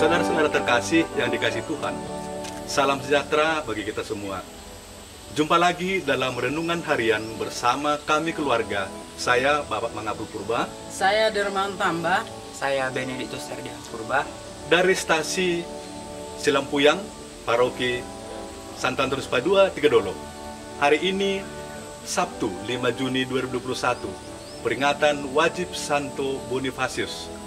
Saudara-saudara terkasih yang dikasihi Tuhan, salam sejahtera bagi kita semua. Jumpa lagi dalam renungan harian bersama kami keluarga. Saya Bapak Mangabul Purba. Saya Dermawan Tambah. Saya Benediktus Serdian Purba. Dari stasi Silampuyang, Paroki Santo Antonius Padua, Tigedolo. Hari ini, Sabtu 5 Juni 2021, peringatan wajib Santo Bonifasius.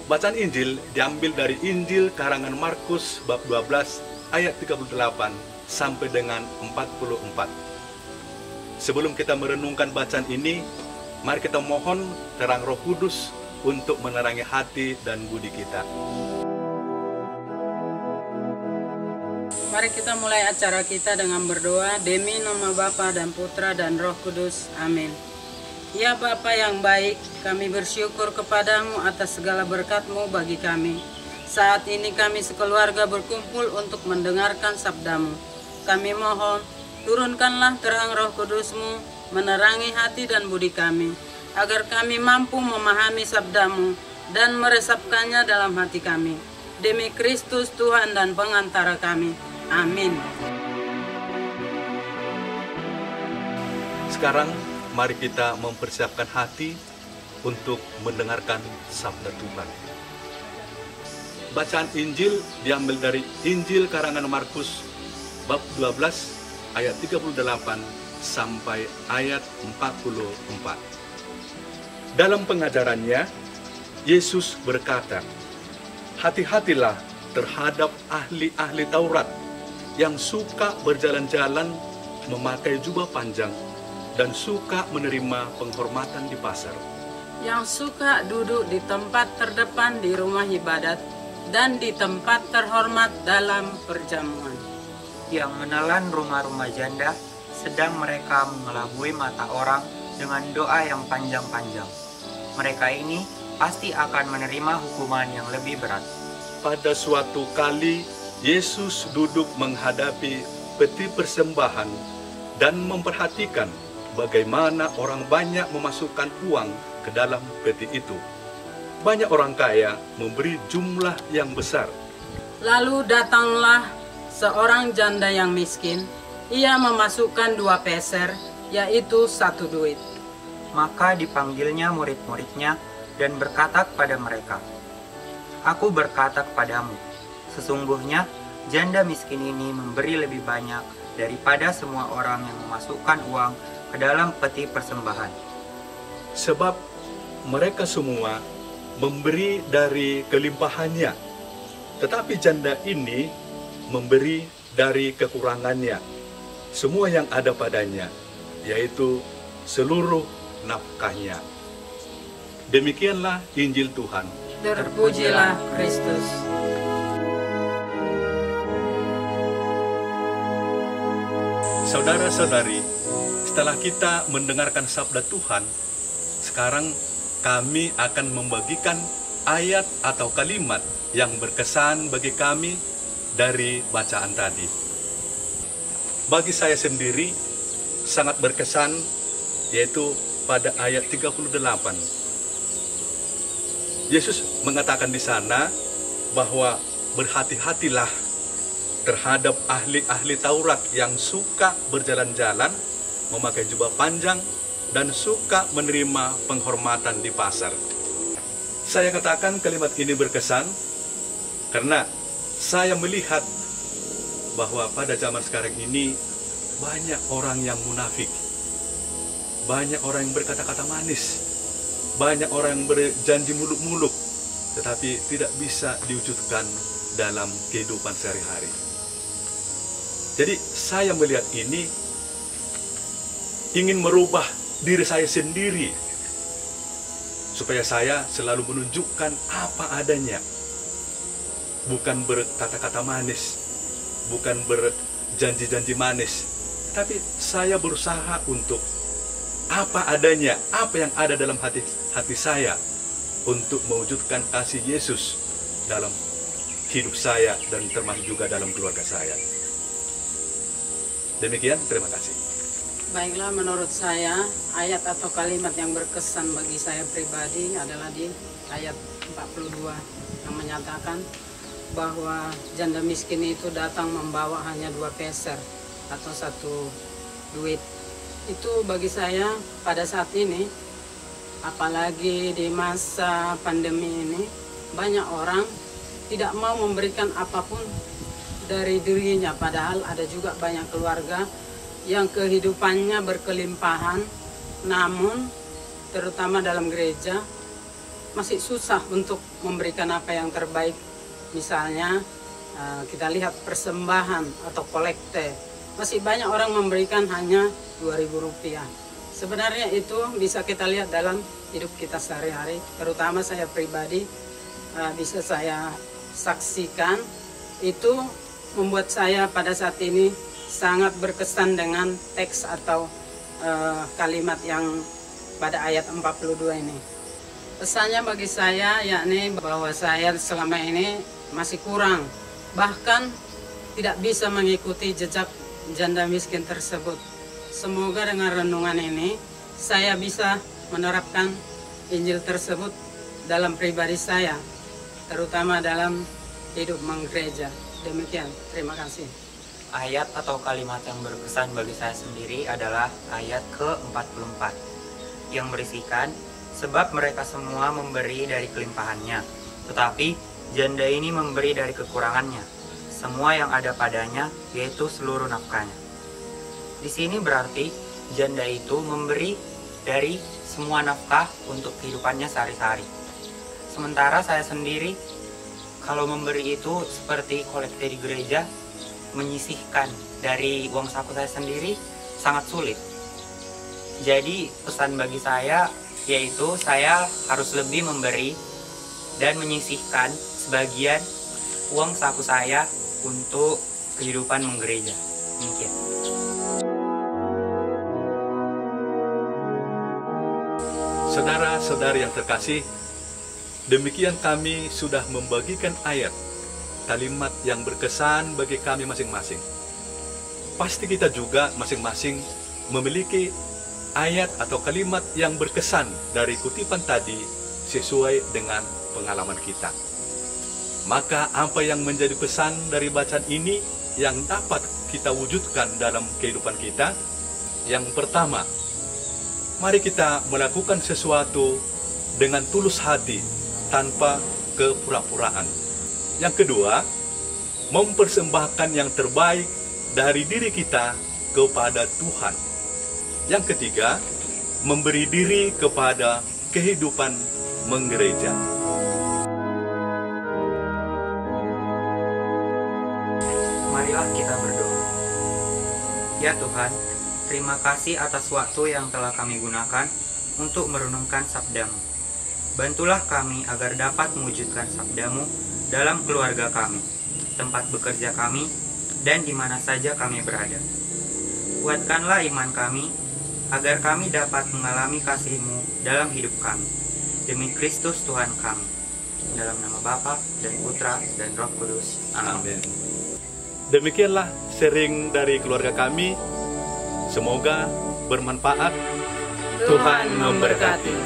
Bacaan Injil diambil dari Injil karangan Markus bab 12 ayat 38 sampai dengan 44. Sebelum kita merenungkan bacaan ini, mari kita mohon terang Roh Kudus untuk menerangi hati dan budi kita. Mari kita mulai acara kita dengan berdoa demi nama Bapa dan Putra dan Roh Kudus. Amin. Ya Bapa yang baik, kami bersyukur kepadamu atas segala berkat-Mu bagi kami. Saat ini kami sekeluarga berkumpul untuk mendengarkan sabda-Mu. Kami mohon, turunkanlah terang Roh Kudus-Mu, menerangi hati dan budi kami, agar kami mampu memahami sabda-Mu dan meresapkannya dalam hati kami. Demi Kristus Tuhan dan pengantara kami. Amin. Sekarang, mari kita mempersiapkan hati untuk mendengarkan sabda Tuhan. Bacaan Injil diambil dari Injil karangan Markus bab 12 ayat 38 sampai ayat 44. Dalam pengajarannya, Yesus berkata, "Hati-hatilah terhadap ahli-ahli Taurat yang suka berjalan-jalan memakai jubah panjang dan suka menerima penghormatan di pasar, yang suka duduk di tempat terdepan di rumah ibadat dan di tempat terhormat dalam perjamuan, Yang menelan rumah-rumah janda, sedang mereka mengelabui mata orang dengan doa yang panjang-panjang. Mereka ini pasti akan menerima hukuman yang lebih berat." Pada suatu kali, Yesus duduk menghadapi peti persembahan dan memperhatikan bagaimana orang banyak memasukkan uang ke dalam peti itu. Banyak orang kaya memberi jumlah yang besar. Lalu datanglah seorang janda yang miskin. Ia memasukkan 2 peser, yaitu 1 duit. Maka dipanggilnya murid-muridnya dan berkata kepada mereka, "Aku berkata kepadamu, sesungguhnya janda miskin ini memberi lebih banyak daripada semua orang yang memasukkan uang ke dalam peti persembahan. Sebab mereka semua memberi dari kelimpahannya, tetapi janda ini memberi dari kekurangannya, semua yang ada padanya, yaitu seluruh nafkahnya." Demikianlah Injil Tuhan. Terpujilah Kristus. Saudara-saudari, setelah kita mendengarkan sabda Tuhan, sekarang kami akan membagikan ayat atau kalimat yang berkesan bagi kami dari bacaan tadi. Bagi saya sendiri, sangat berkesan, yaitu pada ayat 38. Yesus mengatakan di sana bahwa berhati-hatilah terhadap ahli-ahli Taurat yang suka berjalan-jalan, memakai jubah panjang, dan suka menerima penghormatan di pasar. Saya katakan kalimat ini berkesan karena saya melihat bahwa pada zaman sekarang ini banyak orang yang munafik, banyak orang yang berkata-kata manis, banyak orang yang berjanji muluk-muluk, tetapi tidak bisa diwujudkan dalam kehidupan sehari-hari. Jadi saya melihat ini, ingin merubah diri saya sendiri, supaya saya selalu menunjukkan apa adanya. Bukan berkata-kata manis, bukan berjanji-janji manis, tapi saya berusaha untuk apa adanya, apa yang ada dalam hati saya, untuk mewujudkan kasih Yesus dalam hidup saya dan termasuk juga dalam keluarga saya. Demikian, terima kasih. Baiklah, menurut saya ayat atau kalimat yang berkesan bagi saya pribadi adalah di ayat 42 yang menyatakan, bahwa janda miskin itu datang membawa hanya 2 peser atau 1 duit. Itu bagi saya pada saat ini, apalagi di masa pandemi ini, banyak orang tidak mau memberikan apapun dari dirinya, padahal ada juga banyak keluarga yang kehidupannya berkelimpahan, namun terutama dalam gereja masih susah untuk memberikan apa yang terbaik. Misalnya kita lihat persembahan atau kolekte, masih banyak orang memberikan hanya Rp2.000. Sebenarnya itu bisa kita lihat dalam hidup kita sehari-hari, terutama saya pribadi bisa saya saksikan. Itu membuat saya pada saat ini sangat berkesan dengan teks atau kalimat yang pada ayat 42 ini. Pesannya bagi saya yakni bahwa saya selama ini masih kurang, bahkan tidak bisa mengikuti jejak janda miskin tersebut. Semoga dengan renungan ini saya bisa menerapkan Injil tersebut dalam pribadi saya, terutama dalam hidup menggereja. Demikian, terima kasih. Ayat atau kalimat yang berkesan bagi saya sendiri adalah ayat ke-44 yang berisikan, sebab mereka semua memberi dari kelimpahannya, tetapi janda ini memberi dari kekurangannya, semua yang ada padanya, yaitu seluruh nafkahnya. Di sini berarti janda itu memberi dari semua nafkah untuk kehidupannya sehari-hari. Sementara saya sendiri, kalau memberi itu seperti kolekte di gereja, menyisihkan dari uang saku saya sendiri sangat sulit. Jadi pesan bagi saya yaitu saya harus lebih memberi dan menyisihkan sebagian uang saku saya untuk kehidupan menggereja. Demikian. Saudara-saudari yang terkasih, demikian kami sudah membagikan ayat, kalimat yang berkesan bagi kami masing-masing. Pasti kita juga masing-masing memiliki ayat atau kalimat yang berkesan dari kutipan tadi sesuai dengan pengalaman kita. Maka apa yang menjadi pesan dari bacaan ini yang dapat kita wujudkan dalam kehidupan kita? Yang pertama, mari kita melakukan sesuatu dengan tulus hati tanpa kepura-puraan. Yang kedua, mempersembahkan yang terbaik dari diri kita kepada Tuhan. Yang ketiga, memberi diri kepada kehidupan menggereja. Marilah kita berdoa. Ya Tuhan, terima kasih atas waktu yang telah kami gunakan untuk merenungkan sabda-Mu. Bantulah kami agar dapat mewujudkan sabda-Mu dalam keluarga kami, tempat bekerja kami, dan di mana saja kami berada. Kuatkanlah iman kami, agar kami dapat mengalami kasih-Mu dalam hidup kami. Demi Kristus Tuhan kami. Dalam nama Bapa dan Putra dan Roh Kudus. Amin. Demikianlah sharing dari keluarga kami. Semoga bermanfaat. Tuhan memberkati.